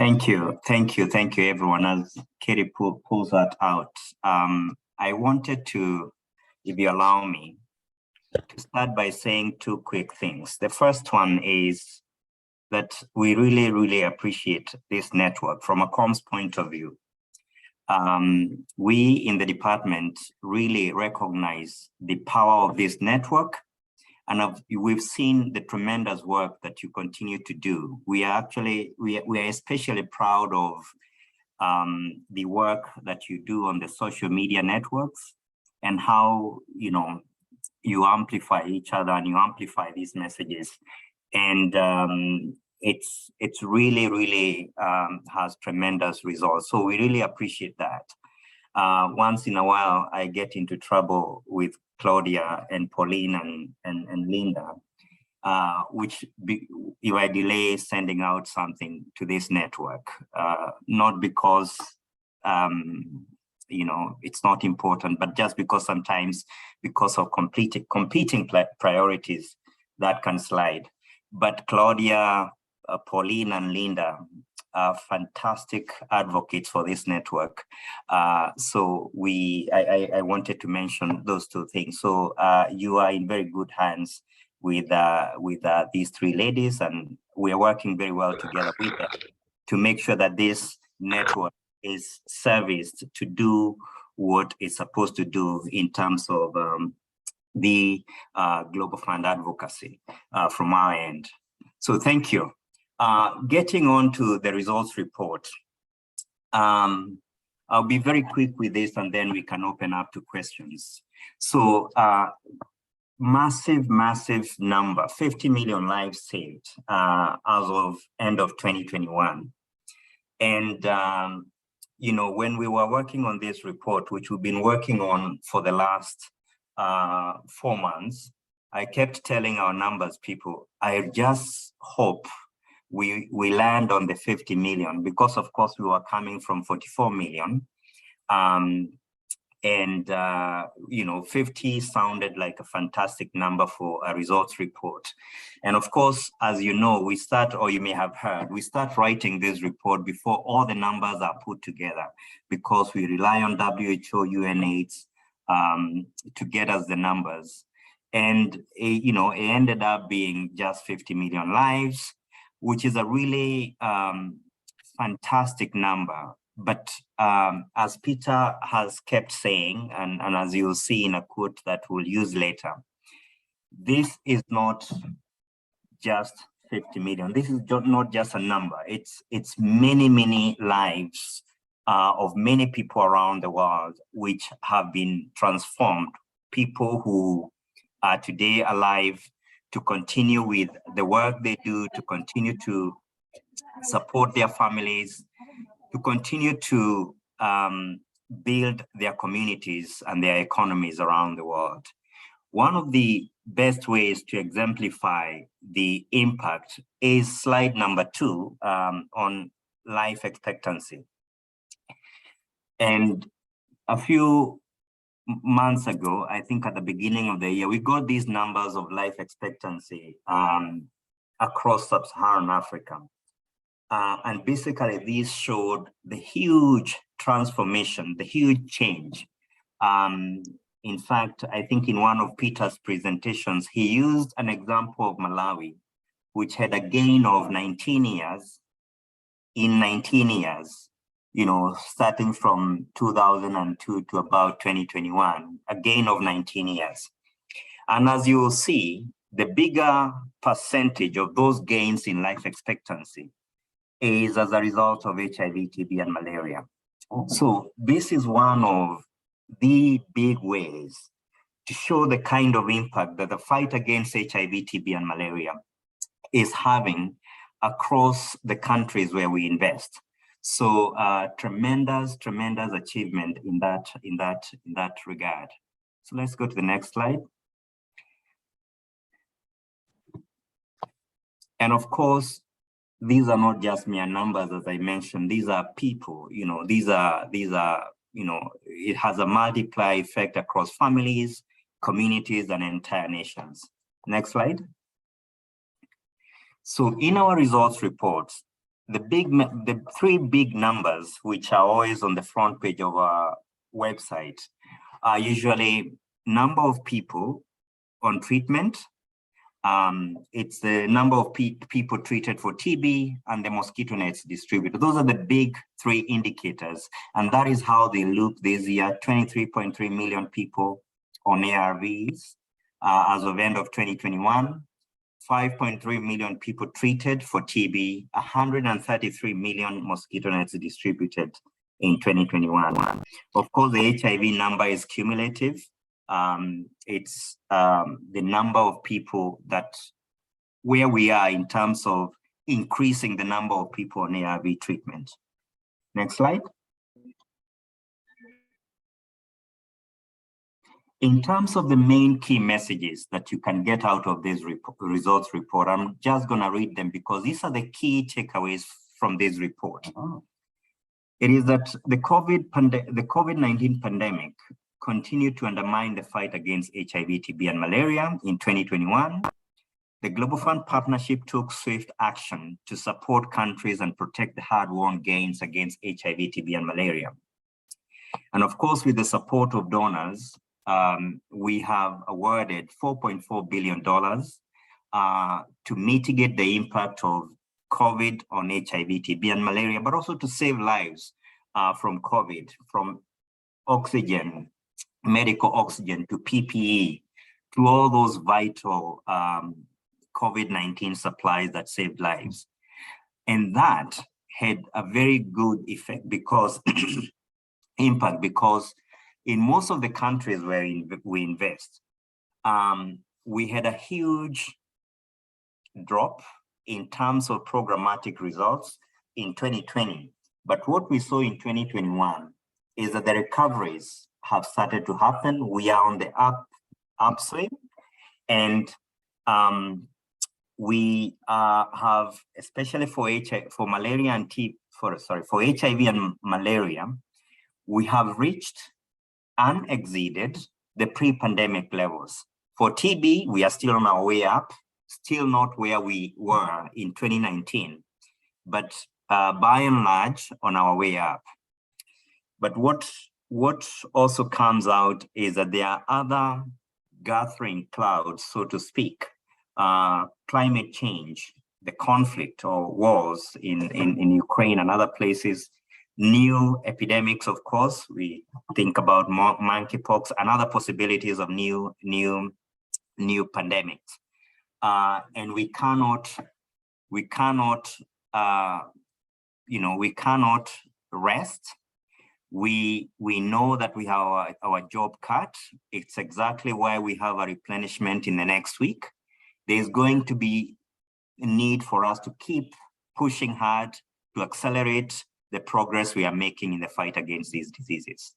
Thank you, everyone. As Katie pulls that out, I wanted to, if you allow me, to start by saying two quick things. The first one is that we really, really appreciate this network from a comms point of view. We in the department really recognize the power of this network, and we've seen the tremendous work that you continue to do. We are especially proud of the work that you do on the social media networks and how you amplify each other and you amplify these messages. And it's really, really has tremendous results. So we really appreciate that. Once in a while, I get into trouble with Claudia and Pauline and Linda, if I delay sending out something to this network, not because it's not important, but just because sometimes because of competing priorities that can slide. But Claudia, Pauline and Linda are fantastic advocates for this network. So I wanted to mention those two things. So you are in very good hands with these three ladies, and we are working very well together with them to make sure that this network is serviced to do what it's supposed to do in terms of the Global Fund advocacy from our end. So thank you. Getting on to the results report. I'll be very quick with this and then we can open up to questions. So massive number, 50 million lives saved as of end of 2021. And when we were working on this report, which we've been working on for the last 4 months, I kept telling our numbers people, I just hope we land on the 50 million, because of course we were coming from 44 million. 50 sounded like a fantastic number for a results report. And of course, as you know, we start, or you may have heard, we start writing this report before all the numbers are put together, because we rely on WHO, UNAIDS to get us the numbers. And it ended up being just 50 million lives, which is a really fantastic number. But as Peter has kept saying, and as you'll see in a quote that we'll use later, this is not just 50 million. This is not just a number. It's many lives of many people around the world which have been transformed. People who are today alive to continue with the work they do, to continue to support their families, to continue to build their communities and their economies around the world. One of the best ways to exemplify the impact is slide number 2 on life expectancy. And a few months ago, I think at the beginning of the year, we got these numbers of life expectancy across sub-Saharan Africa. And basically, these showed the huge transformation, the huge change. In fact, I think in one of Peter's presentations, he used an example of Malawi, which had a gain of 19 years, in 19 years, starting from 2002 to about 2021, a gain of 19 years. And as you will see, the bigger percentage of those gains in life expectancy is as a result of HIV, TB, and malaria. So this is one of the big ways to show the kind of impact that the fight against HIV, TB, and malaria is having across the countries where we invest. So tremendous achievement in that regard. So let's go to the next slide. And of course, these are not just mere numbers, as I mentioned. These are people. These are it has a multiply effect across families, communities, and entire nations. Next slide. So in our results reports, the three big numbers, which are always on the front page of our website, are usually number of people on treatment. It's the number of people treated for TB and the mosquito nets distributed. Those are the big three indicators. And that is how they look this year: 23.3 million people on ARVs as of end of 2021, 5.3 million people treated for TB, 133 million mosquito nets distributed in 2021. Of course, the HIV number is cumulative. It's the number of people where we are in terms of increasing the number of people on ARV treatment. Next slide. In terms of the main key messages that you can get out of this results report, I'm just going to read them because these are the key takeaways from this report. It is that the COVID-19 pandemic continued to undermine the fight against HIV, TB, and malaria. In 2021, the Global Fund Partnership took swift action to support countries and protect the hard-won gains against HIV, TB, and malaria. And of course, with the support of donors, we have awarded $4.4 billion to mitigate the impact of COVID on HIV, TB, and malaria, but also to save lives from COVID, from oxygen, medical oxygen, to PPE, to all those vital COVID-19 supplies that saved lives. And that had a very good effect because impact, because in most of the countries where we invest, we had a huge drop in terms of programmatic results in 2020. But what we saw in 2021 is that the recoveries have started to happen. We are on the upswing, and we have, especially for malaria and for HIV and malaria, we have reached and exceeded the pre-pandemic levels. For TB, we are still on our way up, still not where we were in 2019, but by and large on our way up. But what also comes out is that there are other gathering clouds, so to speak. Climate change, the conflict or wars in Ukraine and other places, new epidemics, of course. We think about monkeypox and other possibilities of new pandemics. And we cannot rest. We know that we have our job cut. It's exactly why we have a replenishment in the next week. There's going to be a need for us to keep pushing hard to accelerate the progress we are making in the fight against these diseases.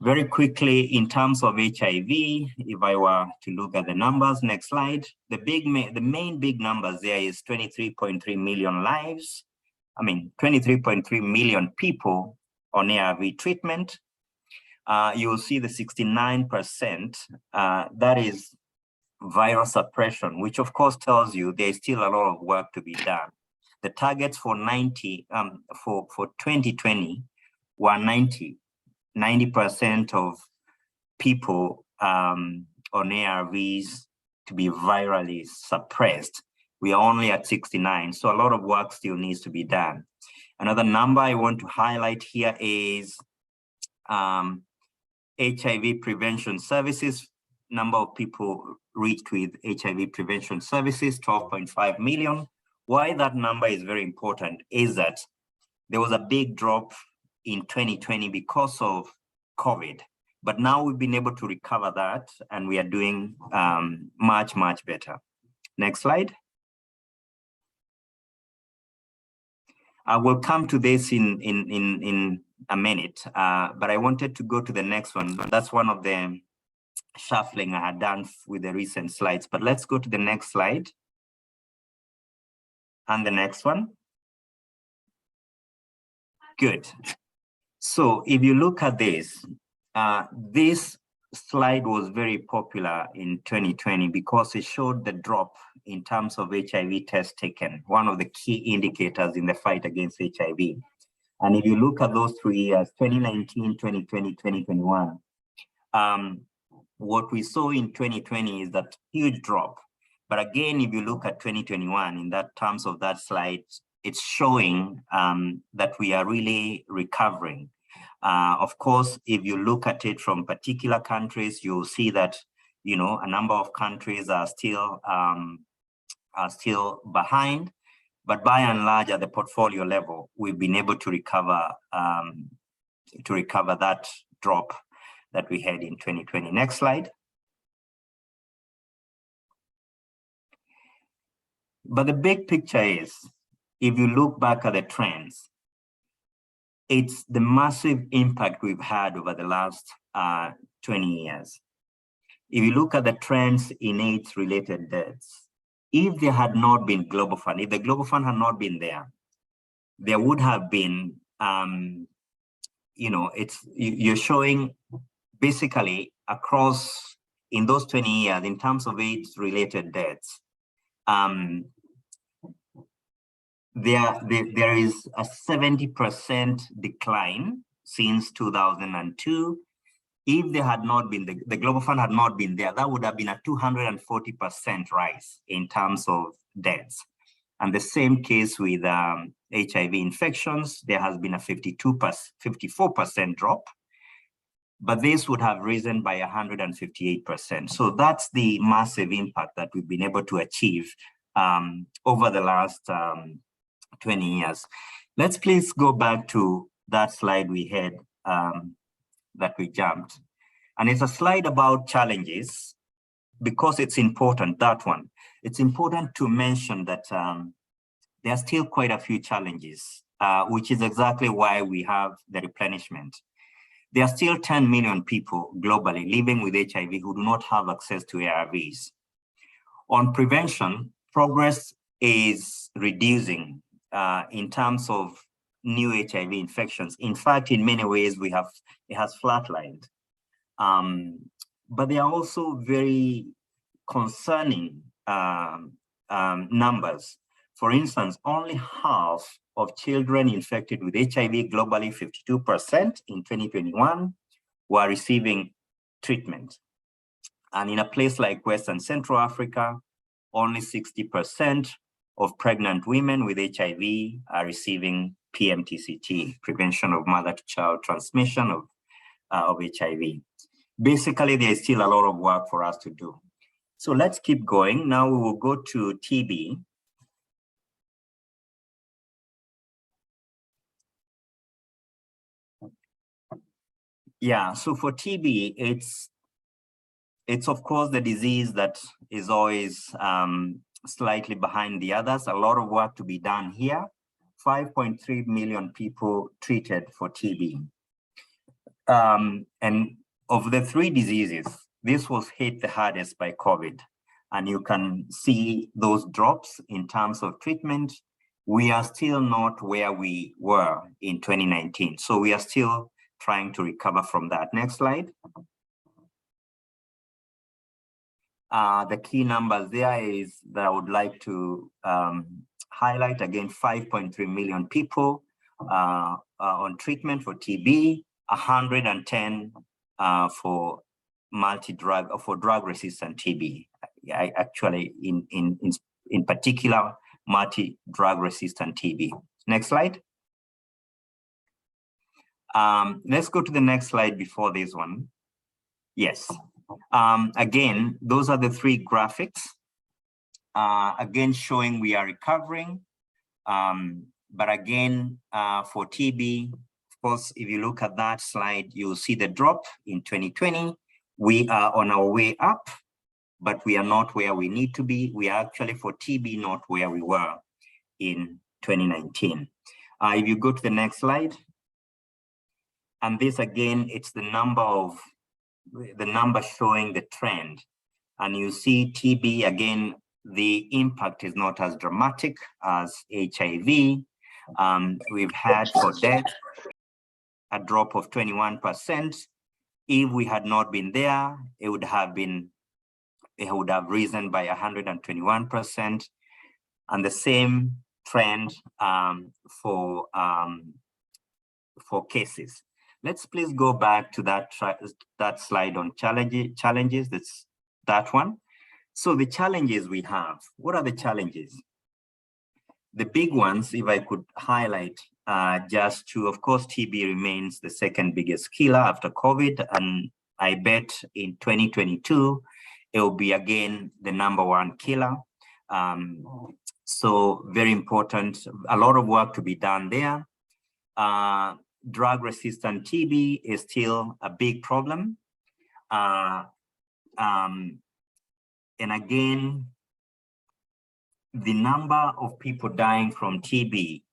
Very quickly, in terms of HIV, if I were to look at the numbers, next slide, the main big numbers there is 23.3 million lives. 23.3 million people on ARV treatment. You will see the 69%, that is viral suppression, which of course tells you there's still a lot of work to be done. The targets for 2020 were 90% of people on ARVs to be virally suppressed. We are only at 69, so a lot of work still needs to be done. Another number I want to highlight here is HIV prevention services. Number of people reached with HIV prevention services, 12.5 million. Why that number is very important is that there was a big drop in 2020 because of COVID, but now we've been able to recover that and we are doing much, much better. Next slide. I will come to this in a minute, but I wanted to go to the next one. That's one of the shuffling I had done with the recent slides, but let's go to the next slide. And the next one. Good. So if you look at this, this slide was very popular in 2020 because it showed the drop in terms of HIV tests taken, one of the key indicators in the fight against HIV. And if you look at those 3 years, 2019, 2020, 2021, what we saw in 2020 is that huge drop. But again, if you look at 2021, in that terms of that slide, it's showing that we are really recovering. Of course, if you look at it from particular countries, you'll see that, you know, a number of countries are still behind. But by and large, at the portfolio level, we've been able to recover that drop that we had in 2020. Next slide. But the big picture is, if you look back at the trends, it's the massive impact we've had over the last 20 years. If you look at the trends in AIDS-related deaths, if there had not been Global Fund, if the Global Fund had not been there, there would have been, you know, you're showing basically across, in those 20 years, in terms of AIDS-related deaths, there is a 70% decline since 2002. If there had not been, the Global Fund had not been there, that would have been a 240% rise in terms of deaths. And the same case with HIV infections, there has been a 54% drop, but this would have risen by 158%. So that's the massive impact that we've been able to achieve over the last 20 years. Let's please go back to that slide we had that we jumped. And it's a slide about challenges because it's important, that one. It's important to mention that there are still quite a few challenges, which is exactly why we have the replenishment. There are still 10 million people globally living with HIV who do not have access to ARVs. On prevention, progress is reducing in terms of new HIV infections. In fact, in many ways, it has flatlined. But there are also very concerning numbers. For instance, only half of children infected with HIV globally, 52% in 2021, were receiving treatment. And in a place like West and Central Africa, only 60% of pregnant women with HIV are receiving PMTCT, prevention of mother-to-child transmission of HIV. Basically, there is still a lot of work for us to do. So let's keep going. Now we will go to TB. Yeah, so for TB, it's of course the disease that is always slightly behind the others. A lot of work to be done here. 5.3 million people treated for TB. And of the three diseases, this was hit the hardest by COVID. And you can see those drops in terms of treatment. We are still not where we were in 2019. So we are still trying to recover from that. Next slide. The key numbers there is that I would like to highlight again, 5.3 million people on treatment for TB, 110 for multi-drug, for drug-resistant TB. Actually, in particular, multi-drug resistant TB. Next slide. Let's go to the next slide before this one. Yes. Again, those are the three graphics. Again, showing we are recovering. But again, for TB, of course, if you look at that slide, you'll see the drop in 2020. We are on our way up, but we are not where we need to be. We are actually, for TB, not where we were in 2019. If you go to the next slide, and this again, it's the number showing the trend. And you see TB, again, the impact is not as dramatic as HIV. We've had for death a drop of 21%, If we had not been there, it would have risen by 121%, and the same trend for cases. Let's please go back to that slide on challenges. That's that one. So the challenges we have, what are the challenges? The big ones, if I could highlight just two, of course, TB remains the second biggest killer after COVID. And I bet in 2022, it will be again the #1 killer. So very important, a lot of work to be done there. Drug-resistant TB is still a big problem. And again, the number of people dying from TB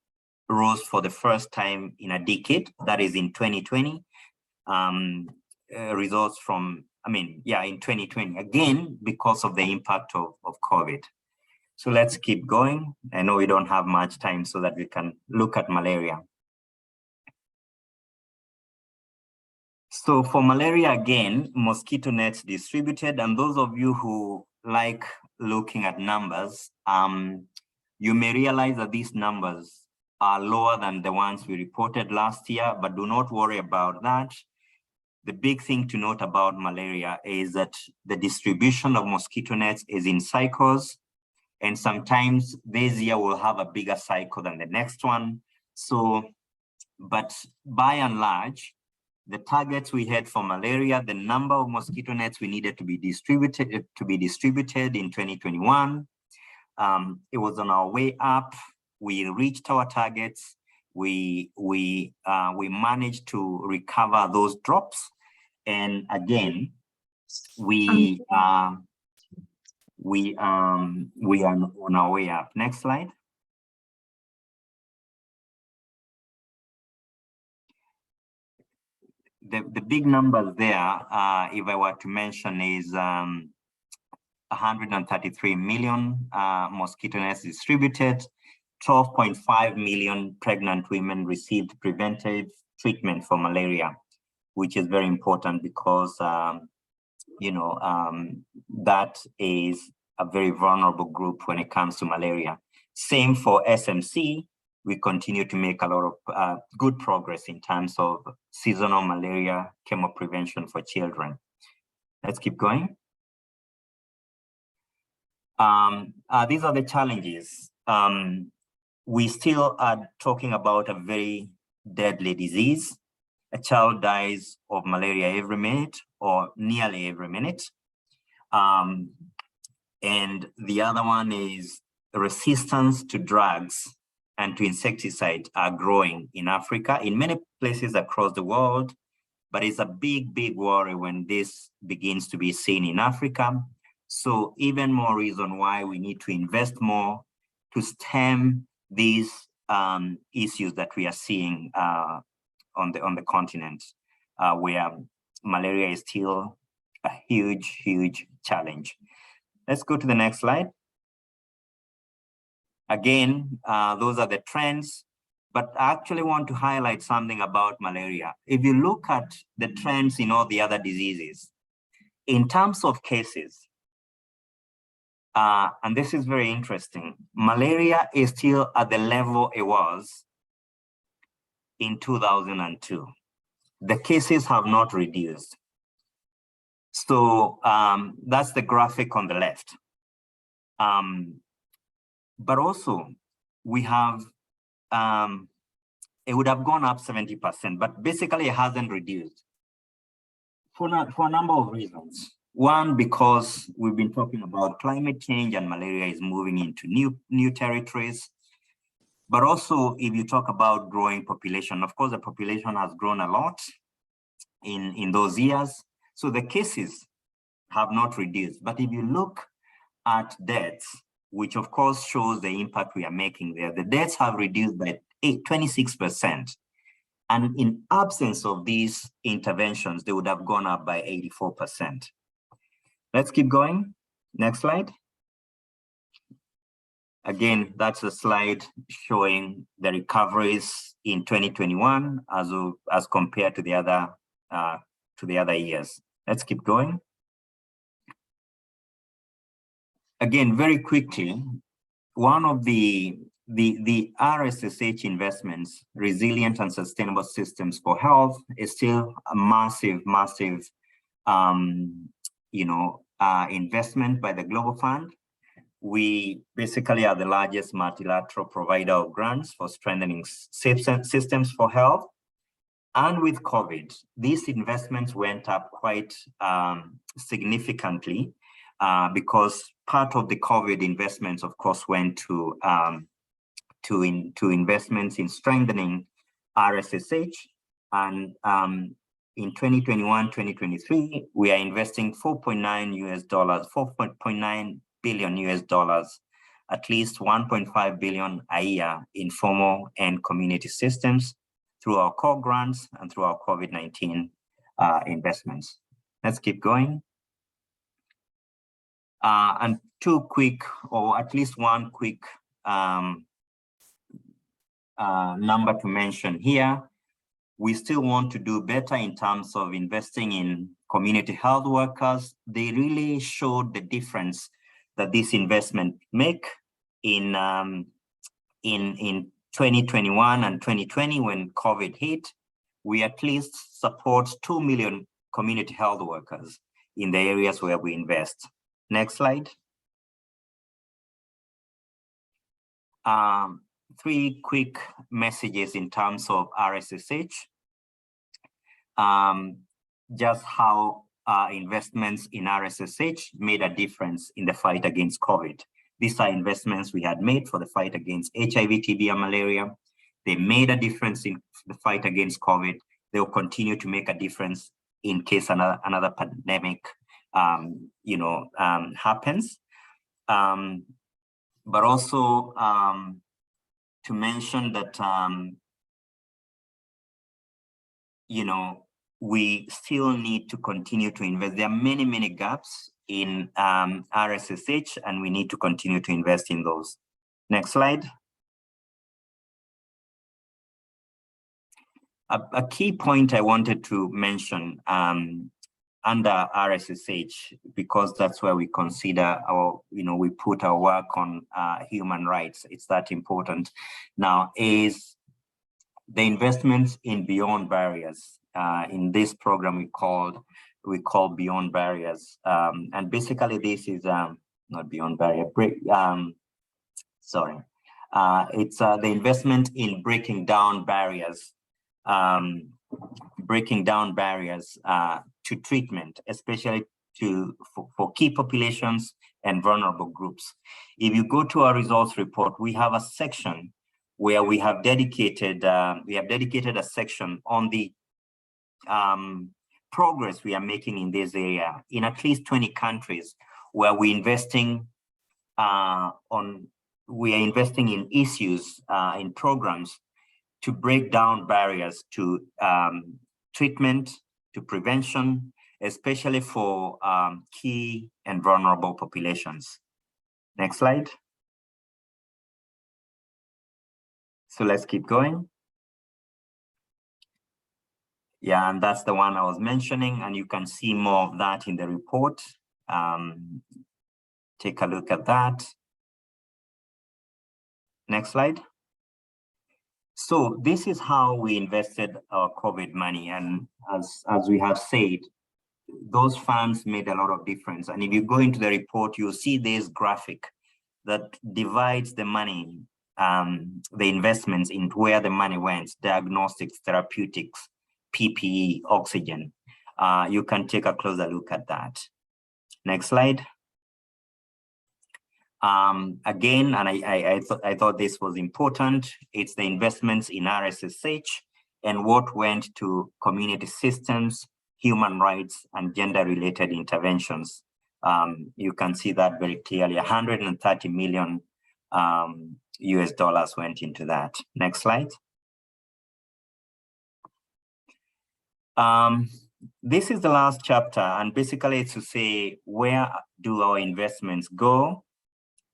rose for the first time in a decade, that is in 2020. Results from, in 2020, again, because of the impact of COVID. So let's keep going. I know we don't have much time so that we can look at malaria. So for malaria, again, mosquito nets distributed, and those of you who like looking at numbers, you may realize that these numbers are lower than the ones we reported last year, but do not worry about that. The big thing to note about malaria is that the distribution of mosquito nets is in cycles, and sometimes this year will have a bigger cycle than the next one. So, but by and large, the targets we had for malaria, the number of mosquito nets we needed to be distributed in 2021, it was on our way up. We reached our targets. We managed to recover those drops, and again, we are on our way up. Next slide. The big numbers there, if I were to mention, is 133 million mosquito nets distributed. 12.5 million pregnant women received preventive treatment for malaria, which is very important because, that is a very vulnerable group when it comes to malaria. Same for SMC. We continue to make a lot of good progress in terms of seasonal malaria chemo prevention for children. Let's keep going. These are the challenges. We still are talking about a very deadly disease. A child dies of malaria every minute or nearly every minute. And the other one is resistance to drugs and to insecticides are growing in Africa, in many places across the world, but it's a big, big worry when this begins to be seen in Africa. So even more reason why we need to invest more to stem these issues that we are seeing on the continent, where malaria is still a huge, huge challenge. Let's go to the next slide. Again, those are the trends, but I actually want to highlight something about malaria. If you look at the trends in all the other diseases, in terms of cases, and this is very interesting, malaria is still at the level it was in 2002. The cases have not reduced. So that's the graphic on the left. But also we have, it would have gone up 70%, but basically it hasn't reduced for a number of reasons. One, because we've been talking about climate change and malaria is moving into new territories. But also, if you talk about growing population, of course, the population has grown a lot in those years. So the cases have not reduced. But if you look at deaths, which of course shows the impact we are making there, the deaths have reduced by 26%. And in absence of these interventions, they would have gone up by 84%. Let's keep going. Next slide. Again, that's a slide showing the recoveries in 2021 as compared to the other to the other years. Let's keep going. Again, very quickly, one of the RSSH investments, Resilient and Sustainable Systems for Health, is still a massive investment by the Global Fund. We basically are the largest multilateral provider of grants for strengthening systems for health. And with COVID, these investments went up quite significantly because part of the COVID investments, of course, went to investments in strengthening RSSH. And in 2021, 2023, we are investing $4.9 billion, at least 1.5 billion a year in formal and community systems through our core grants and through our COVID-19 investments. Let's keep going. And two quick, or at least one quick number to mention here. We still want to do better in terms of investing in community health workers. They really showed the difference that this investment make in 2021 and 2020 when COVID hit. We at least support 2 million community health workers in the areas where we invest. Next slide. Three quick messages in terms of RSSH. Just how investments in RSSH made a difference in the fight against COVID. These are investments we had made for the fight against HIV, TB, and malaria. They made a difference in the fight against COVID. They will continue to make a difference in case another pandemic happens. But also to mention that, we still need to continue to invest. There are many gaps in RSSH, and we need to continue to invest in those. Next slide. A key point I wanted to mention under RSSH, because that's where we consider our, we put our work on human rights. It's that important now, is the investments in Beyond Barriers. In this program we call Beyond Barriers, and basically this is not Beyond Barrier. It's the investment in breaking down barriers to treatment, especially for key populations and vulnerable groups. If you go to our results report, we have a section where we have dedicated a section on the progress we are making in this area in at least 20 countries, where we're investing in issues in programs to break down barriers to treatment, to prevention, especially for key and vulnerable populations. Next slide. So let's keep going. Yeah, and that's the one I was mentioning, and you can see more of that in the report. Take a look at that. Next slide. So this is how we invested our COVID money, and as we have said, those funds made a lot of difference. And if you go into the report, you'll see this graphic that divides the money, the investments into where the money went: diagnostics, therapeutics, PPE, oxygen. You can take a closer look at that. Next slide. Again, and I thought this was important, it's the investments in RSSH and what went to community systems, human rights, and gender-related interventions. You can see that very clearly. $130 million US dollars went into that. Next slide. This is the last chapter, and basically it's to say, where do our investments go?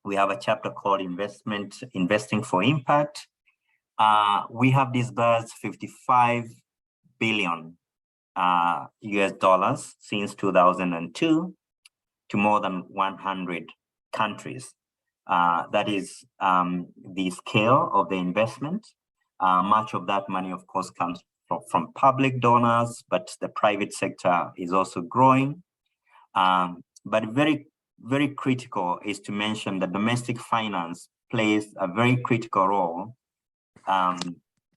We have a chapter called Investing for Impact. We have disbursed $55 billion US dollars since 2002 to more than 100 countries. That is the scale of the investment. Much of that money, of course, comes from public donors, but the private sector is also growing. But very, very critical is to mention that domestic finance plays a very critical role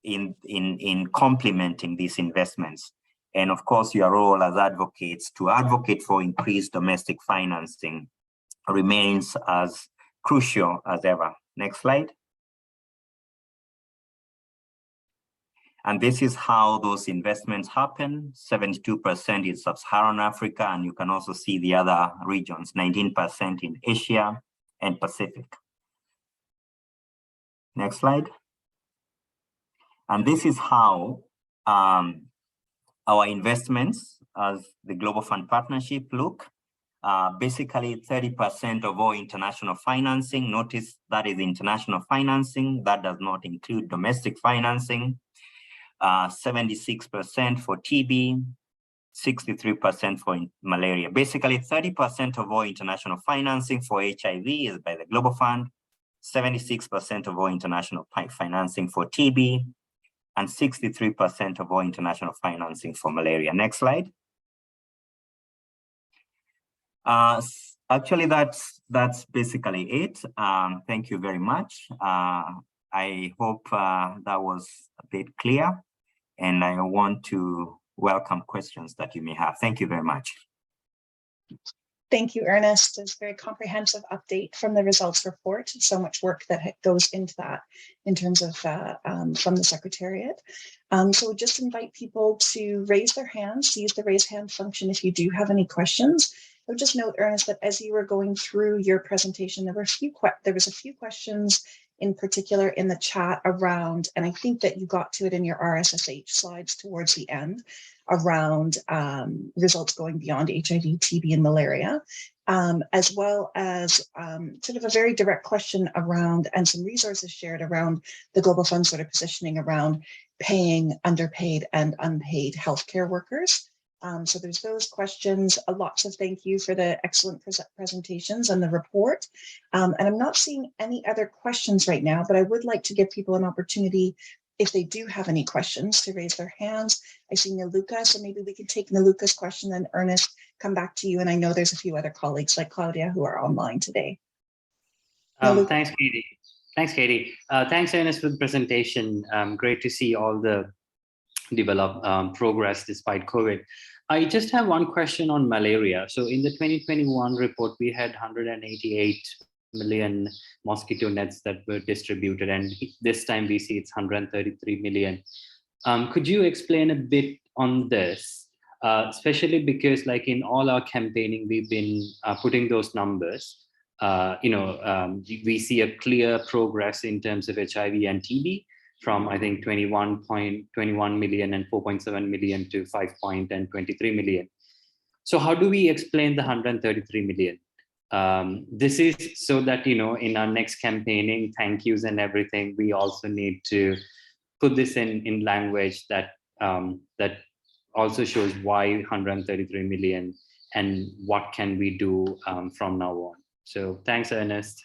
in complementing these investments. And of course, your role as advocates to advocate for increased domestic financing remains as crucial as ever. Next slide. And this is how those investments happen. 72% in Sub-Saharan Africa, and you can also see the other regions, 19% in Asia and Pacific. Next slide. And this is how our investments as the Global Fund Partnership look. Basically 30% of all international financing. Notice that is international financing. That does not include domestic financing. 76% for TB, 63% for malaria. Basically 30% of all international financing for HIV is by the Global Fund, 76% of all international financing for TB, and 63% of all international financing for malaria. Next slide. Actually, that's basically it. Thank you very much. I hope that was a bit clear, and I want to welcome questions that you may have. Thank you very much. Thank you, Ernest. It's a very comprehensive update from the results report. So much work that goes into that in terms of from the Secretariat. So we'll just invite people to raise their hands, to use the raise hand function if you do have any questions. I would just note, Ernest, that as you were going through your presentation, there was a few questions in particular in the chat around, and I think that you got to it in your RSSH slides towards the end, around results going beyond HIV, TB, and malaria, as well as sort of a very direct question around, and some resources shared around the Global Fund sort of positioning around paying underpaid and unpaid healthcare workers. So there's those questions. Lots of thank you for the excellent presentations and the report. And I'm not seeing any other questions right now, but I would like to give people an opportunity, if they do have any questions, to raise their hands. I see Naluka, so maybe we can take Naluka's question, then Ernest, come back to you. And I know there's a few other colleagues like Claudia who are online today. Thanks, Katie. Thanks, Katie. Thanks, Ernest, for the presentation. Great to see all the progress despite COVID. I just have one question on malaria. So in the 2021 report, we had 188 million mosquito nets that were distributed, and this time we see it's 133 million. Could you explain a bit on this, especially because like in all our campaigning, we've been putting those numbers. We see a clear progress in terms of HIV and TB, from I think 21.21 million and 4.7 million to 5.23 million. So how do we explain the 133 million? This is so that, in our next campaigning, thank yous and everything, we also need to put this in language that that also shows why 133 million and what can we do from now on. So thanks, Ernest.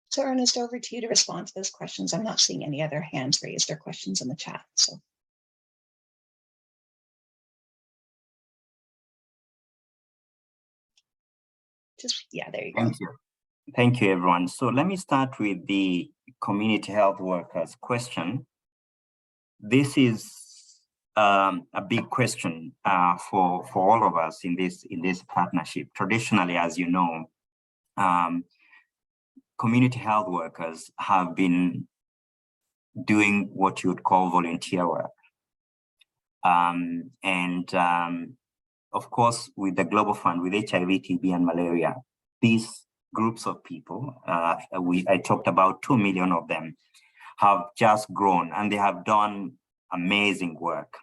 So Ernest, over to you to respond to those questions. I'm not seeing any other hands raised or questions in the chat. So. There you go. Thank you. Thank you, everyone. So let me start with the community health workers question. This is a big question for all of us in this partnership. Traditionally, as you know, community health workers have been doing what you would call volunteer work. Of course, with the Global Fund, with HIV, TB, and malaria, these groups of people, I talked about 2 million of them, have just grown, and they have done amazing work.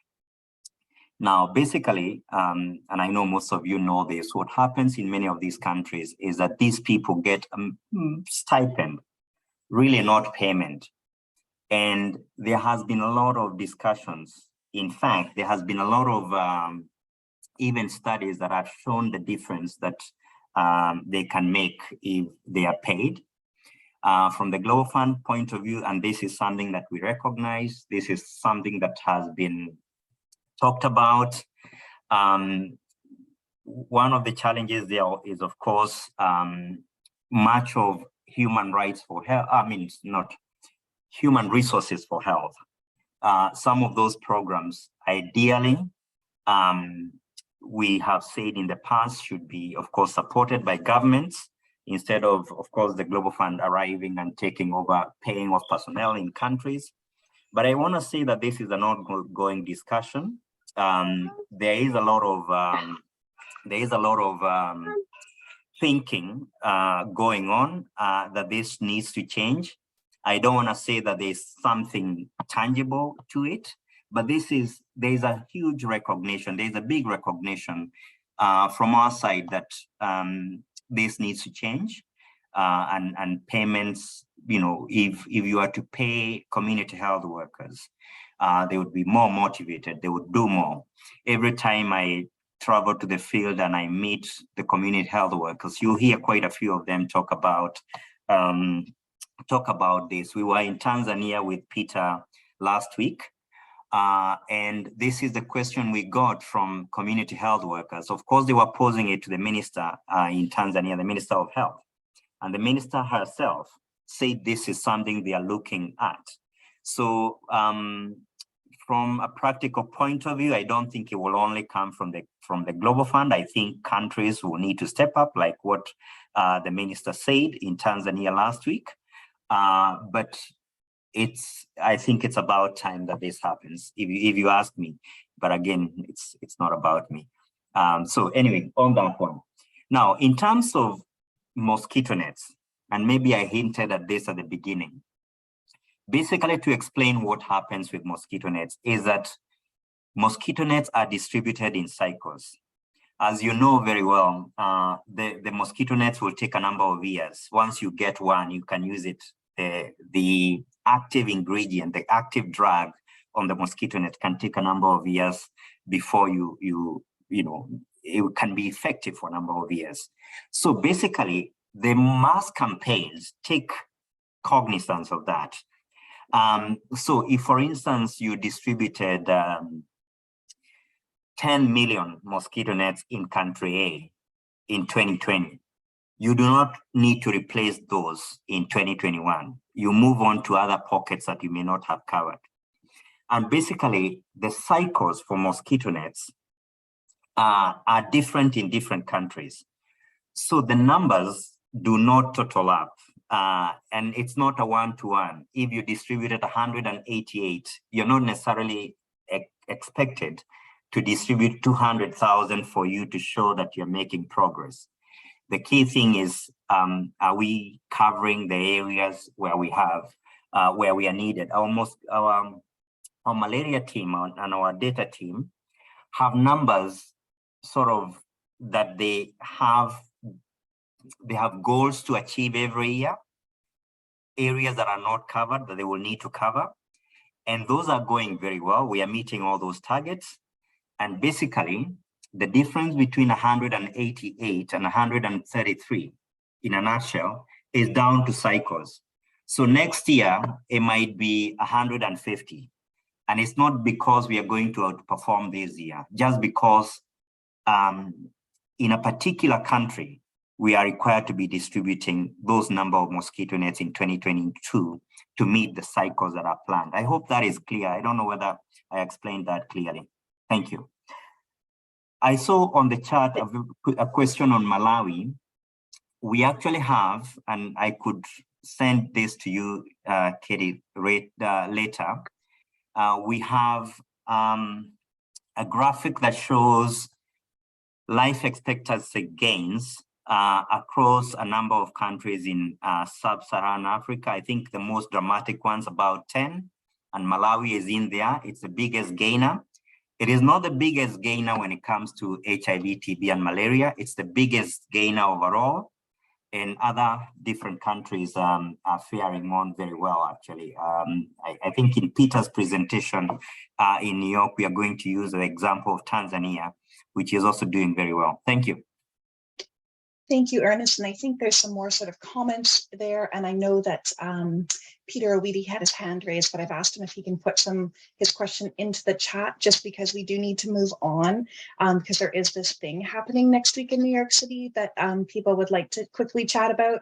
Now, basically, and I know most of you know this, what happens in many of these countries is that these people get a stipend, really not payment. And there has been a lot of discussions. In fact, there has been a lot of even studies that have shown the difference that they can make if they are paid. From the Global Fund point of view, and this is something that we recognize, this is something that has been talked about. One of the challenges there is, of course, much of human rights for health, not human resources for health. Some of those programs, ideally, we have said in the past, should be, of course, supported by governments instead of course, the Global Fund arriving and taking over paying of personnel in countries. But I want to say that this is an ongoing discussion. There is a lot of thinking going on that this needs to change. I don't want to say that there's something tangible to it, but there's a huge recognition. There's a big recognition from our side that this needs to change, and payments. If you are to pay community health workers, they would be more motivated. They would do more. Every time I travel to the field and I meet the community health workers, you hear quite a few of them talk about this. We were in Tanzania with Peter last week, and this is the question we got from community health workers. Of course, they were posing it to the minister in Tanzania, the Minister of Health, and the minister herself said this is something they are looking at. So from a practical point of view, I don't think it will only come from the Global Fund. I think countries will need to step up, like what the minister said in Tanzania last week. But I think it's about time that this happens, if you ask me. But again, it's not about me. So anyway, on that one. Now, in terms of mosquito nets, and maybe I hinted at this at the beginning. Basically, to explain what happens with mosquito nets is that mosquito nets are distributed in cycles. As you know very well, the mosquito nets will take a number of years. Once you get one, you can use it. The active ingredient, the active drug on the mosquito net can take a number of years before it can be effective for a number of years. So basically, the mass campaigns take cognizance of that. So if, for instance, you distributed 10 million mosquito nets in country A in 2020, you do not need to replace those in 2021. You move on to other pockets that you may not have covered. And basically, the cycles for mosquito nets are different in different countries. So the numbers do not total up. And it's not a one-to-one. If you distributed 188, you're not necessarily expected to distribute 200,000 for you to show that you're making progress. The key thing is, are we covering the areas where we are needed? Our malaria team and our data team have numbers sort of that they have goals to achieve every year, areas that are not covered that they will need to cover. And those are going very well. We are meeting all those targets. And basically, the difference between 188 and 133, in a nutshell, is down to cycles. So next year, it might be 150. And it's not because we are going to outperform this year, just because in a particular country, we are required to be distributing those number of mosquito nets in 2022 to meet the cycles that are planned. I hope that is clear. I don't know whether I explained that clearly. Thank you. I saw on the chart a question on Malawi. We actually have, and I could send this to you, Katie, later. We have a graphic that shows life expectancy gains across a number of countries in sub-Saharan Africa. I think the most dramatic one's about 10, and Malawi is in there. It's the biggest gainer. It is not the biggest gainer when it comes to HIV, TB, and malaria. It's the biggest gainer overall. and other different countries are faring on very well, actually. I think in Peter's presentation in New York, we are going to use the example of Tanzania, which is also doing very well. Thank you. Thank you, Ernest. And I think there's some more sort of comments there. And I know that Peter Owiti had his hand raised, but I've asked him if he can put his question into the chat, just because we do need to move on, because there is this thing happening next week in New York City that people would like to quickly chat about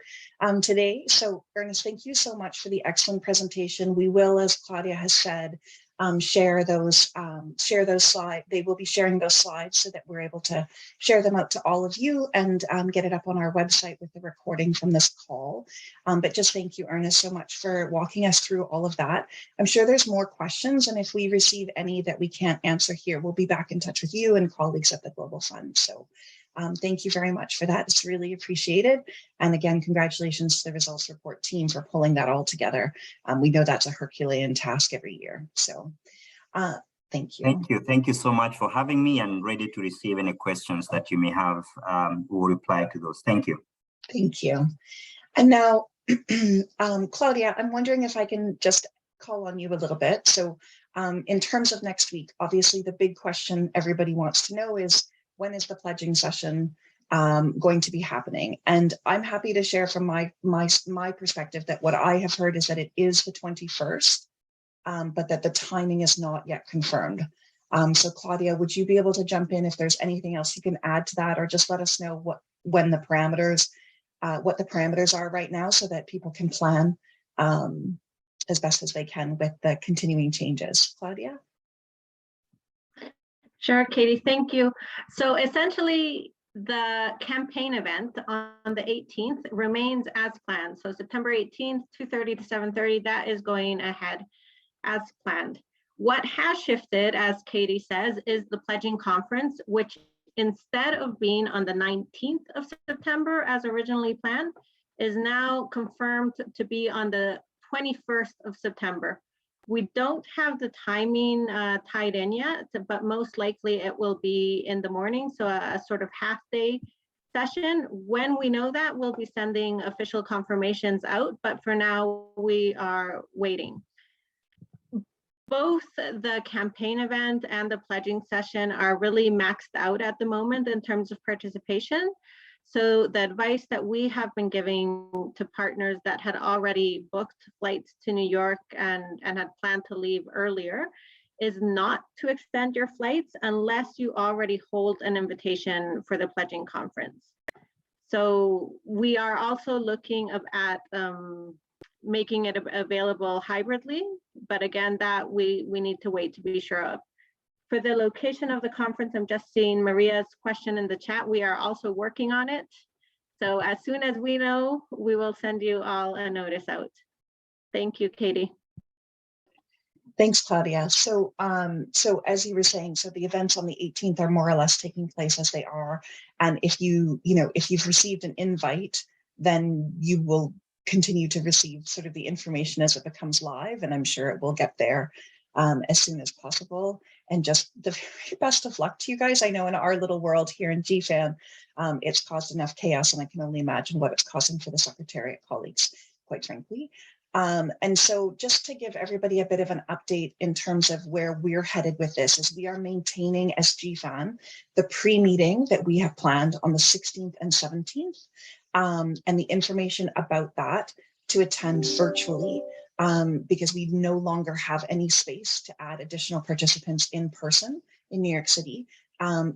today. So Ernest, thank you so much for the excellent presentation. We will, as Claudia has said, share those slides. They will be sharing those slides so that we're able to share them out to all of you and get it up on our website with the recording from this call. But just thank you, Ernest, so much for walking us through all of that. I'm sure there's more questions, and if we receive any that we can't answer here, we'll be back in touch with you and colleagues at the Global Fund. So thank you very much for that. It's really appreciated. And again, congratulations to the results report team for pulling that all together. We know that's a Herculean task every year. So thank you. Thank you. Thank you so much for having me, and ready to receive any questions that you may have. We'll reply to those. Thank you. Thank you. And now, Claudia, I'm wondering if I can just call on you a little bit. So in terms of next week, obviously the big question everybody wants to know is, when is the pledging session going to be happening? And I'm happy to share from my perspective that what I have heard is that it is the 21st, but that the timing is not yet confirmed. So Claudia, would you be able to jump in if there's anything else you can add to that, or just let us know what the parameters are right now, so that people can plan as best as they can with the continuing changes. Claudia? Sure, Katie, thank you. So essentially, the campaign event on the 18th remains as planned. So September 18th, 2:30 to 7:30, that is going ahead as planned. What has shifted, as Katie says, is the pledging conference, which instead of being on the 19th of September as originally planned, is now confirmed to be on the 21st of September. We don't have the timing tied in yet, but most likely it will be in the morning, so a sort of half-day session. When we know that, we'll be sending official confirmations out, but for now, we are waiting. Both the campaign event and the pledging session are really maxed out at the moment in terms of participation. So the advice that we have been giving to partners that had already booked flights to New York and had planned to leave earlier is not to extend your flights unless you already hold an invitation for the pledging conference. So we are also looking at making it available hybridly, but again, that we need to wait to be sure of. For the location of the conference, I'm just seeing Maria's question in the chat. We are also working on it. So as soon as we know, we will send you all a notice out. Thank you, Katie. Thanks, Claudia. So as you were saying, so the events on the 18th are more or less taking place as they are. And if you've received an invite, then you will continue to receive sort of the information as it becomes live, and I'm sure it will get there as soon as possible. And just the very best of luck to you guys. I know in our little world here in GFAN, it's caused enough chaos, and I can only imagine what it's causing for the Secretariat colleagues, quite frankly. And so just to give everybody a bit of an update in terms of where we're headed with this, is we are maintaining as GFAN the pre-meeting that we have planned on the 16th and 17th, and the information about that to attend virtually, because we no longer have any space to add additional participants in person in New York City,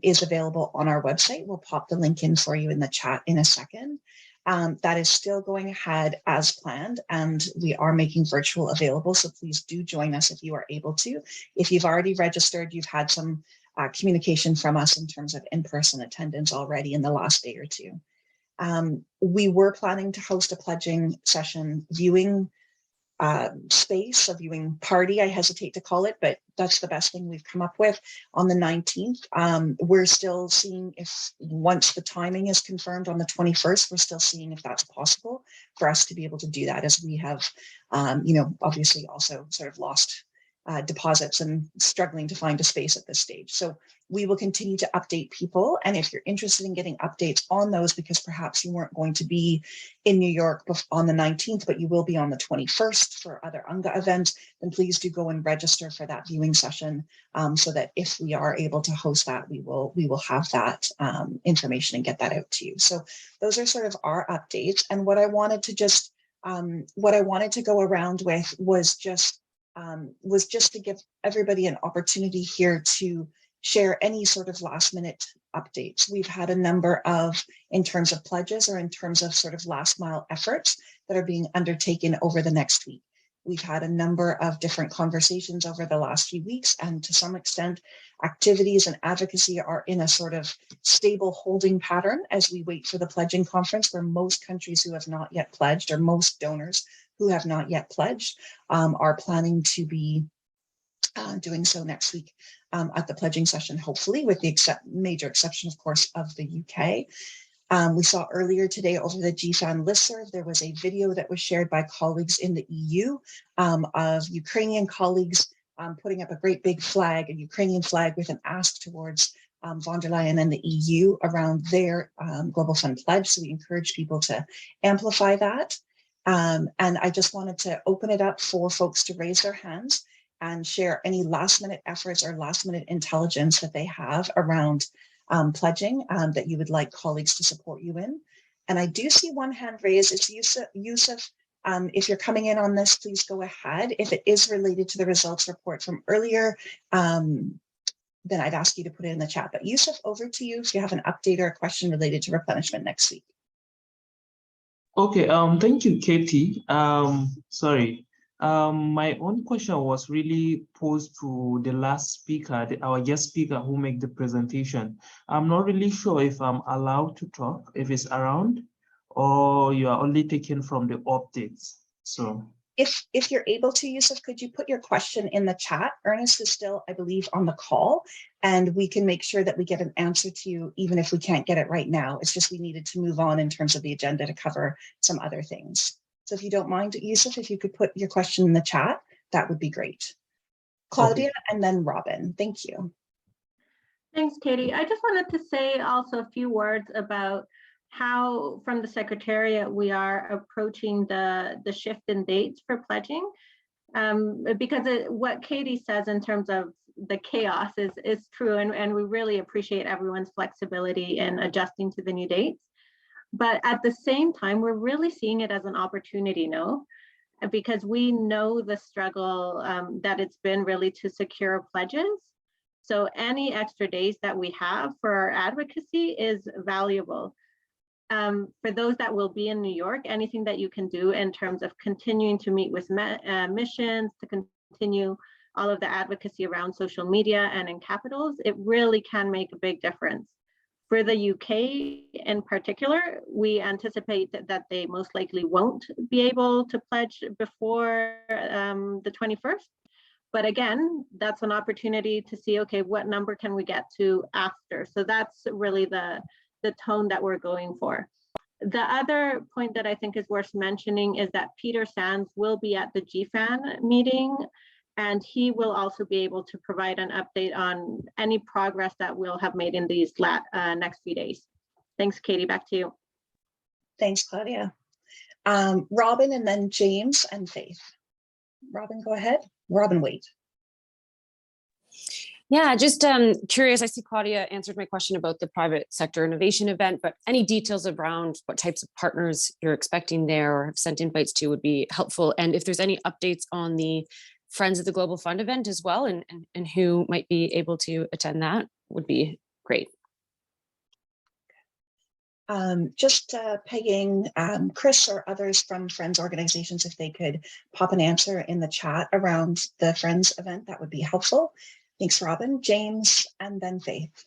is available on our website. We'll pop the link in for you in the chat in a second. That is still going ahead as planned, and we are making virtual available, so please do join us if you are able to. If you've already registered, you've had some communication from us in terms of in-person attendance already in the last day or two. We were planning to host a pledging session viewing space, a viewing party, I hesitate to call it, but that's the best thing we've come up with on the 19th. We're still seeing if, once the timing is confirmed on the 21st, we're still seeing if that's possible for us to be able to do that, as we have, obviously also sort of lost deposits and struggling to find a space at this stage. So we will continue to update people. And if you're interested in getting updates on those, because perhaps you weren't going to be in New York on the 19th, but you will be on the 21st for other UNGA events, then please do go and register for that viewing session, so that if we are able to host that, we will have that information and get that out to you. So those are sort of our updates. And what I wanted to go around with was just to give everybody an opportunity here to share any sort of last minute updates. We've had a number of, in terms of pledges or in terms of sort of last mile efforts that are being undertaken over the next week. We've had a number of different conversations over the last few weeks, and to some extent, activities and advocacy are in a sort of stable holding pattern as we wait for the pledging conference, where most countries who have not yet pledged, or most donors who have not yet pledged, are planning to be doing so next week at the pledging session, hopefully, with the major exception, of course, of the UK. We saw earlier today over the GFAN listserv, there was a video that was shared by colleagues in the EU of Ukrainian colleagues putting up a great big flag, a Ukrainian flag with an ask towards von der Leyen and the EU around their Global Fund pledge. So we encourage people to amplify that. And I just wanted to open it up for folks to raise their hands and share any last minute efforts or last minute intelligence that they have around pledging that you would like colleagues to support you in. And I do see one hand raised. It's Yusuf. If you're coming in on this, please go ahead. If it is related to the results report from earlier, then I'd ask you to put it in the chat. But Yusuf, over to you if you have an update or a question related to replenishment next week. Okay, thank you, Katie. Sorry. My own question was really posed to the last speaker, our guest speaker who made the presentation. I'm not really sure if I'm allowed to talk, if it's around, or you are only taken from the updates. So if you're able to, Yusuf, could you put your question in the chat? Ernest is still, I believe, on the call, and we can make sure that we get an answer to you, even if we can't get it right now. It's just we needed to move on in terms of the agenda to cover some other things. So if you don't mind, Yusuf, if you could put your question in the chat, that would be great. Claudia, okay. And then Robin, thank you. Thanks, Katie. I just wanted to say also a few words about how, from the Secretariat, we are approaching the shift in dates for pledging. Because what Katie says in terms of the chaos is true, and we really appreciate everyone's flexibility in adjusting to the new dates. But at the same time, we're really seeing it as an opportunity, no? Because we know the struggle that it's been really to secure pledges. So any extra days that we have for our advocacy is valuable. For those that will be in New York, anything that you can do in terms of continuing to meet with missions, to continue all of the advocacy around social media and in capitals, it really can make a big difference. For the UK in particular, we anticipate that they most likely won't be able to pledge before the 21st. But again, that's an opportunity to see, okay, what number can we get to after? So that's really the tone that we're going for. The other point that I think is worth mentioning is that Peter Sands will be at the GFAN meeting, and he will also be able to provide an update on any progress that we'll have made in these next few days. Thanks, Katie, back to you. Thanks, Claudia. Robin, and then James and Faith. Robin, go ahead. Robin, wait. Yeah, just curious, I see Claudia answered my question about the private sector innovation event, but any details around what types of partners you're expecting there or have sent invites to would be helpful. And if there's any updates on the Friends of the Global Fund event as well, and who might be able to attend that would be great. Just pegging Chris or others from Friends organizations, if they could pop an answer in the chat around the Friends event, that would be helpful. Thanks, Robin. James, and then Faith.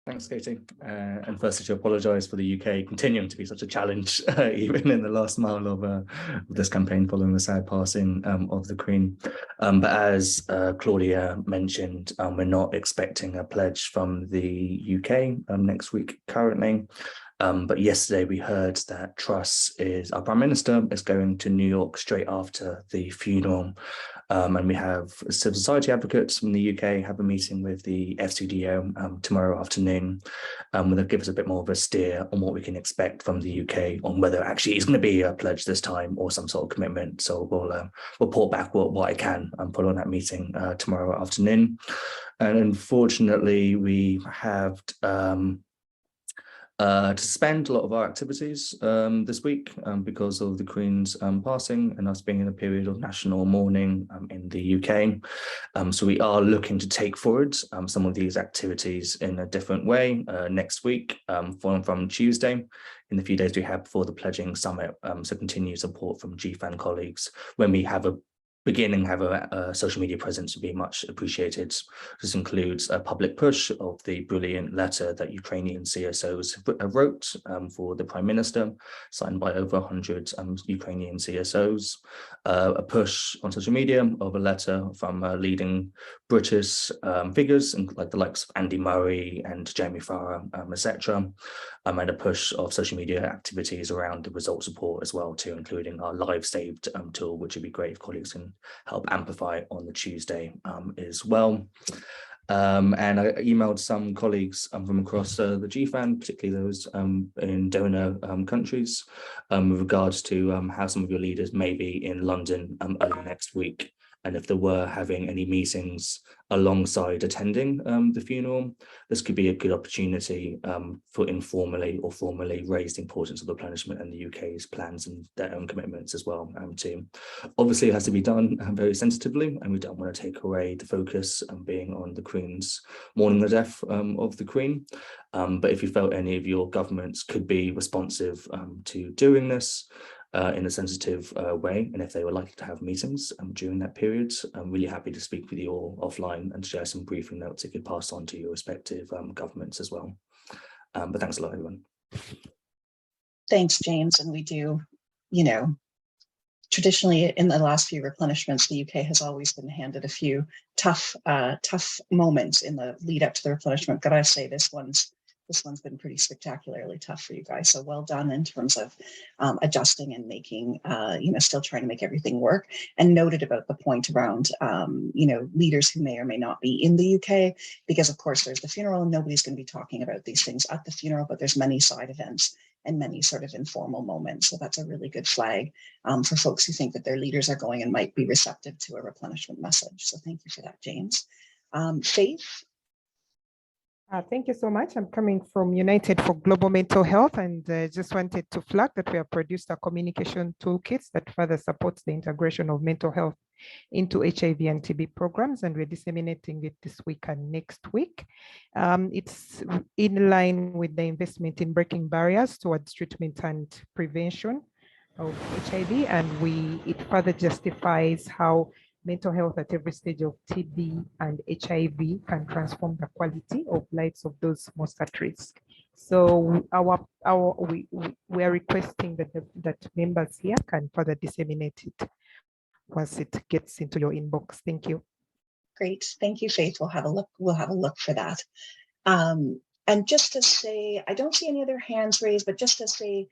Thanks, Katie. And firstly, to apologise for the UK continuing to be such a challenge, even in the last mile of this campaign following the sad passing of the Queen. But as Claudia mentioned, we're not expecting a pledge from the UK next week currently. But yesterday we heard that Truss our Prime Minister is going to New York straight after the funeral And we have civil society advocates from the UK have a meeting with the FCDO tomorrow afternoon, where they'll give us a bit more of a steer on what we can expect from the UK on whether actually it's going to be a pledge this time or some sort of commitment. So we'll report back what I can put on that meeting tomorrow afternoon. And unfortunately, we have to suspend a lot of our activities this week because of the Queen's passing and us being in a period of national mourning in the UK. So we are looking to take forward some of these activities in a different way next week from Tuesday, in the few days we have before the pledging summit. So continue support from GFAN colleagues when we have a social media presence would be much appreciated. This includes a public push of the brilliant letter that Ukrainian CSOs wrote for the Prime Minister, signed by over 100 Ukrainian CSOs, a push on social media of a letter from leading British figures like the likes of Andy Murray and Jeremy Farrar, etc., and a push of social media activities around the results report as well too, including our live saved tool, which would be great if colleagues can help amplify on the Tuesday as well. And I emailed some colleagues from across the GFAN, particularly those in donor countries, with regards to how some of your leaders may be in London early next week, and if they were having any meetings alongside attending the funeral, this could be a good opportunity for informally or formally raise the importance of the replenishment and the UK's plans and their own commitments as well too. Obviously, it has to be done very sensitively, and we don't want to take away the focus being on the Queen's mourning the death of the Queen. But if you felt any of your governments could be responsive to doing this in a sensitive way, and if they were likely to have meetings during that period, I'm really happy to speak with you all offline and share some briefing notes you could pass on to your respective governments as well. But thanks a lot, everyone. Thanks, James. And we do, traditionally in the last few replenishments, the UK has always been handed a few tough moments in the lead up to the replenishment. But I say this one's been pretty spectacularly tough for you guys. So well done in terms of adjusting and making, still trying to make everything work. And noted about the point around, leaders who may or may not be in the UK, because of course there's the funeral and nobody's going to be talking about these things at the funeral, but there's many side events and many sort of informal moments. So that's a really good flag for folks who think that their leaders are going and might be receptive to a replenishment message. So thank you for that, James. Faith? Thank you so much. I'm coming from United for Global Mental Health, and just wanted to flag that we have produced a communication toolkit that further supports the integration of mental health into HIV and TB programs, and we're disseminating it this week and next week. It's in line with the investment in breaking barriers towards treatment and prevention of HIV, and it further justifies how mental health at every stage of TB and HIV can transform the quality of lives of those most at risk. So we are requesting that members here can further disseminate it once it gets into your inbox. Thank you. Great, thank you, Faith. We'll have a look for that. And just to say, I don't see any other hands raised, but just to say,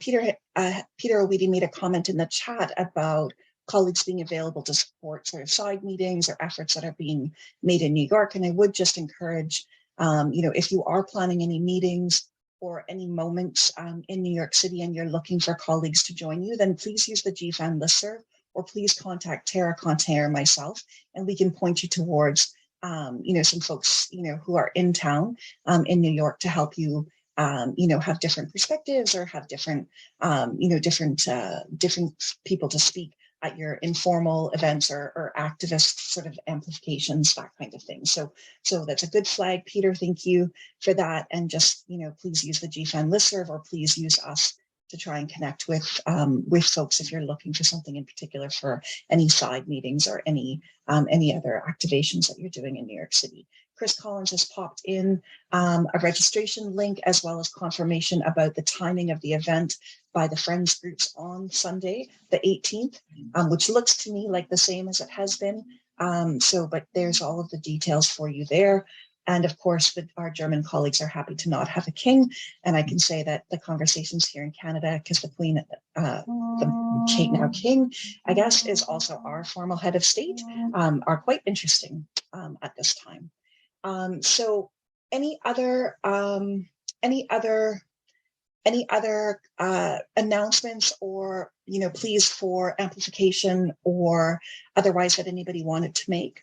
Peter Owiti made a comment in the chat about colleagues being available to support sort of side meetings or efforts that are being made in New York. And I would just encourage, if you are planning any meetings or any moments in New York City and you're looking for colleagues to join you, then please use the GFAN listserv, or please contact Tara Conte or myself, and we can point you towards, some folks, who are in town in New York to help you, have different perspectives or have different, different people to speak at your informal events or activist sort of amplifications, that kind of thing. So that's a good flag, Peter. Thank you for that. And just, please use the GFAN listserv, or please use us to try and connect with folks if you're looking for something in particular for any side meetings or any other activations that you're doing in New York City. Chris Collins has popped in a registration link as well as confirmation about the timing of the event by the Friends groups on Sunday, the 18th, which looks to me like the same as it has been. But there's all of the details for you there. And of course, our German colleagues are happy to not have a king. And I can say that the conversations here in Canada, because the Queen, the Kate Now King, I guess, is also our formal head of state, are quite interesting at this time. So any other announcements or, pleas for amplification or otherwise that anybody wanted to make?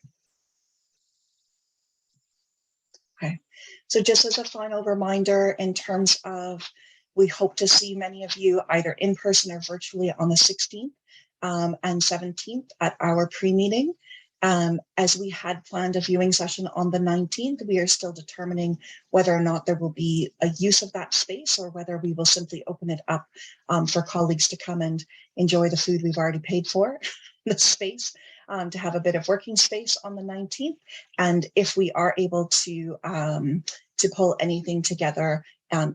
Okay, so just as a final reminder, in terms of, we hope to see many of you either in person or virtually on the 16th and 17th at our pre-meeting. As we had planned a viewing session on the 19th, we are still determining whether or not there will be a use of that space or whether we will simply open it up for colleagues to come and enjoy the food we've already paid for, the space, to have a bit of working space on the 19th. And if we are able to pull anything together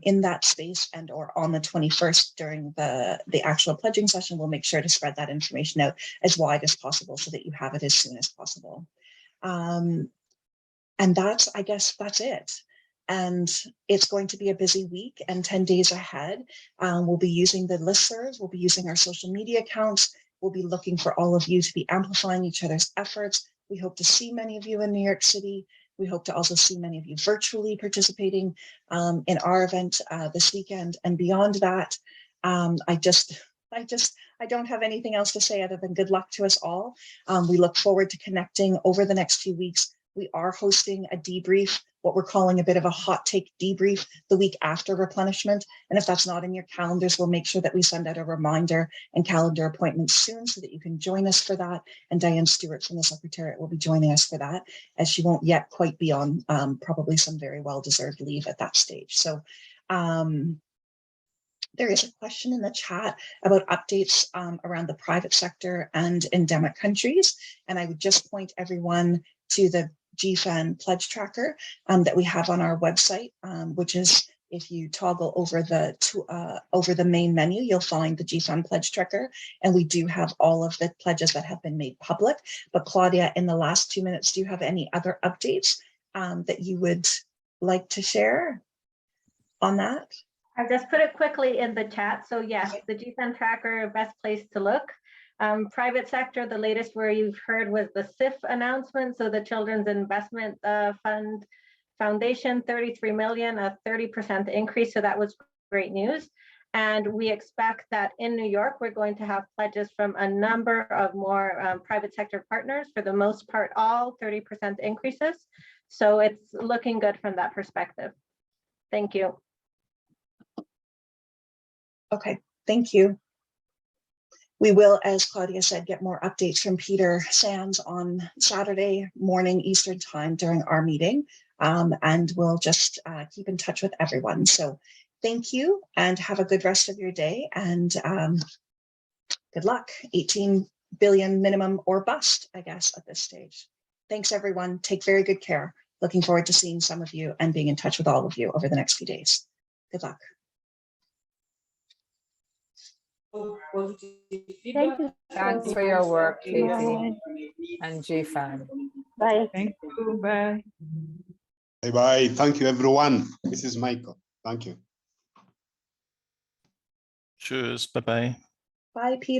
in that space and or on the 21st during the actual pledging session, we'll make sure to spread that information out as wide as possible so that you have it as soon as possible. And that's, I guess that's it. And it's going to be a busy week and 10 days ahead. We'll be using the listservs, we'll be using our social media accounts, we'll be looking for all of you to be amplifying each other's efforts. We hope to see many of you in New York City. We hope to also see many of you virtually participating in our event this weekend. And beyond that, I don't have anything else to say other than good luck to us all. We look forward to connecting over the next few weeks. We are hosting a debrief, what we're calling a bit of a hot take debrief the week after replenishment. And if that's not in your calendars, we'll make sure that we send out a reminder and calendar appointments soon so that you can join us for that. And Diane Stewart from the Secretariat will be joining us for that, as she won't yet quite be on probably some very well-deserved leave at that stage. So there is a question in the chat about updates around the private sector and endemic countries. And I would just point everyone to the GFAN pledge tracker that we have on our website, which is, if you toggle over the main menu, you'll find the GFAN pledge tracker. And we do have all of the pledges that have been made public. But Claudia, in the last 2 minutes, do you have any other updates that you would like to share on that? I've just put it quickly in the chat. So yes, the GFAN tracker, best place to look. Private sector, the latest where you've heard was the CIF announcement. So the Children's Investment Fund Foundation, 33 million, a 30% increase. So that was great news. And we expect that in New York, we're going to have pledges from a number of more private sector partners, for the most part, all 30% increases. So it's looking good from that perspective. Thank you. Okay, thank you. We will, as Claudia said, get more updates from Peter Sands on Saturday morning Eastern time during our meeting, and we'll just keep in touch with everyone. So thank you and have a good rest of your day, and good luck. 18 billion minimum or bust, I guess, at this stage. Thanks, everyone. Take very good care. Looking forward to seeing some of you and being in touch with all of you over the next few days. Good luck. Thank you. Thanks for your work, Katie and GFAN. Bye. Thank you. Bye. Bye-bye. Thank you, everyone. This is Michael. Thank you. Cheers. Bye-bye. Bye, Peter.